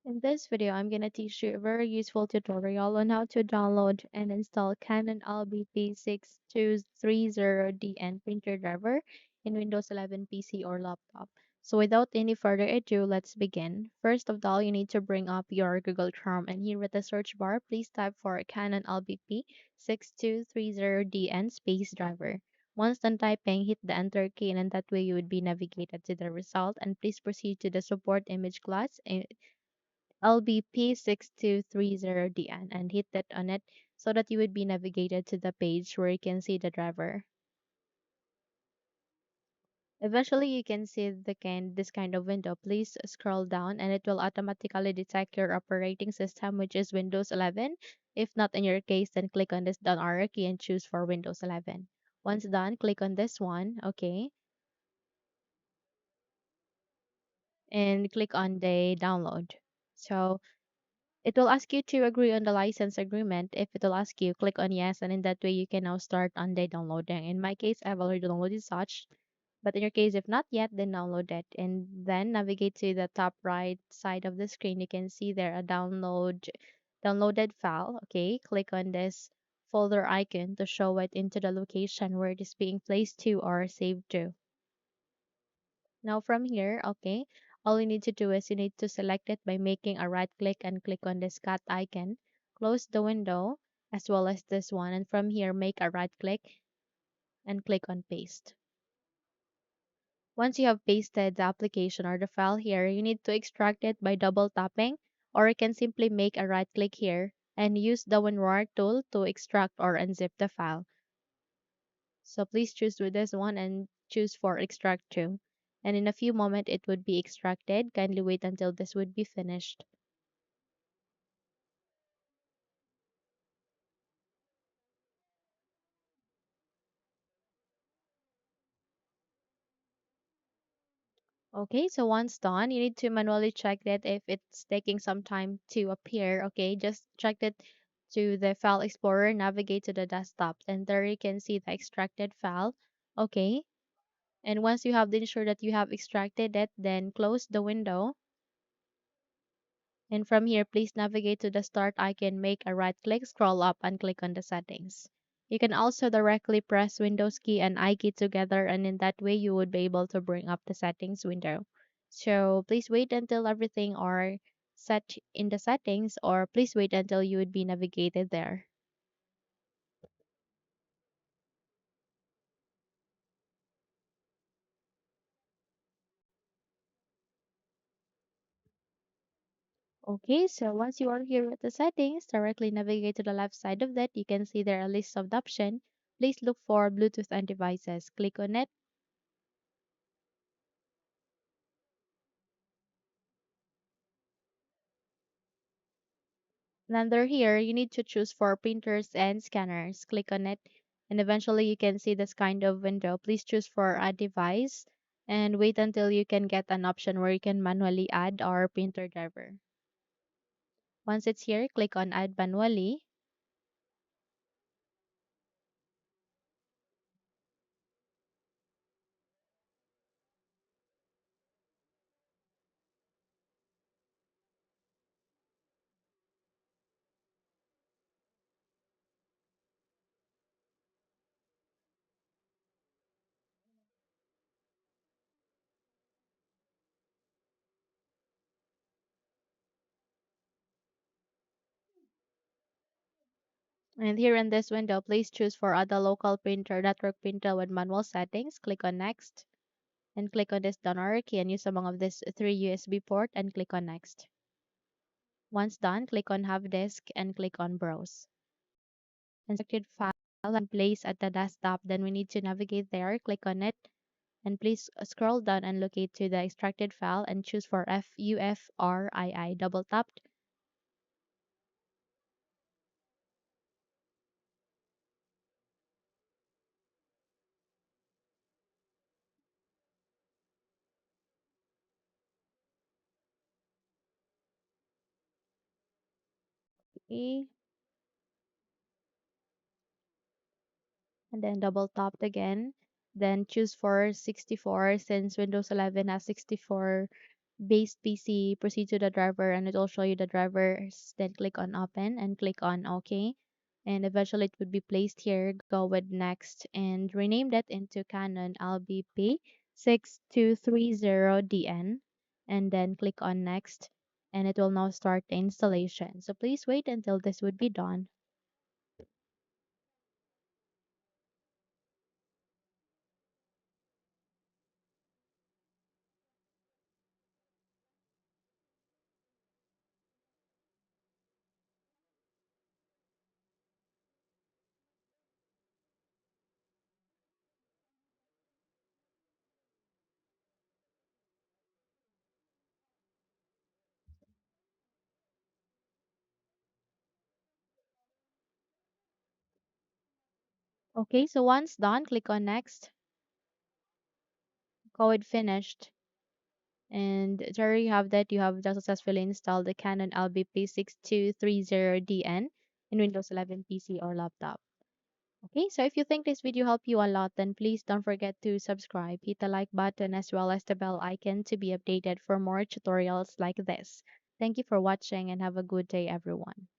In this video, I'm going to teach you a very useful tutorial on how to download and install Canon LBP6230dn printer driver in Windows 11 PC or laptop. So without any further ado, let's begin. First of all, you need to bring up your Google Chrome, and here at the search bar, please type for Canon LBP6230dn space driver. Once done typing, hit the enter key, and in that way you would be navigated to the result. And please proceed to the support image class LBP6230DN and hit that on it so that you would be navigated to the page where you can see the driver. Eventually, you can see this kind of window. Please scroll down and it will automatically detect your operating system, which is Windows 11. If not in your case, then click on this down arrow key and choose for Windows 11. Once done, click on this one, okay, and click on the download. So it will ask you to agree on the license agreement. If it will ask you, click on yes, and in that way you can now start on the downloading. In my case, I've already downloaded such, but in your case, if not yet, then download it. And then navigate to the top right side of the screen. You can see there a downloaded file. Okay, click on this folder icon to show it into the location where it is being placed to or saved to. Now from here, okay, all you need to do is you need to select it by making a right click and click on this cat icon. Close the window as well as this one, and from here make a right click and click on paste. Once you have pasted the application or the file here, you need to extract it by double tapping, or you can simply make a right click here and use the WinRAR tool to extract or unzip the file. So please choose with this one and choose for extract to. And in a few moments it would be extracted. Kindly wait until this would be finished. Okay, so once done, you need to manually check that if it's taking some time to appear. Okay, just check it to the file explorer, navigate to the desktop, and there you can see the extracted file. Okay, and once you have ensured that you have extracted it, then close the window. And from here, please navigate to the start icon, make a right click, scroll up, and click on the settings. You can also directly press Windows key and I key together, and in that way, you would be able to bring up the settings window. So please wait until everything are set in the settings, or please wait until you would be navigated there. Okay, so once you are here at the settings, directly navigate to the left side of that. You can see there a list of the option. Please look for Bluetooth and devices. Click on it. And under here, you need to choose for printers and scanners. Click on it, and eventually you can see this kind of window. Please choose for a device and wait until you can get an option where you can manually add our printer driver. Once it's here, click on Add Manually. And here in this window, please choose for Add a local printer, network printer with manual settings. Click on Next and click on this down arrow key and use among of this three USB port and click on Next. Once done, click on Have Disk and click on Browse. And selected file and place at the desktop, then we need to navigate there, click on it, and please scroll down and locate to the extracted file and choose for FUFRII. Double tapped. E, and then double tapped again. Then choose for 64 since Windows 11 has 64 base PC, proceed to the driver, and it will show you the drivers. Then click on open and click on OK. And eventually it would be placed here. Go with next and rename that into Canon LBP6230dn. And then click on next. And it will now start the installation. So please wait until this would be done. Okay, so once done, click on next. Go with finished. And there you have that. You have just successfully installed the Canon LBP6230dn in Windows 11 PC or laptop. Okay, so if you think this video helped you a lot, then please don't forget to subscribe, hit the like button as well as the bell icon to be updated for more tutorials like this. Thank you for watching and have a good day, everyone.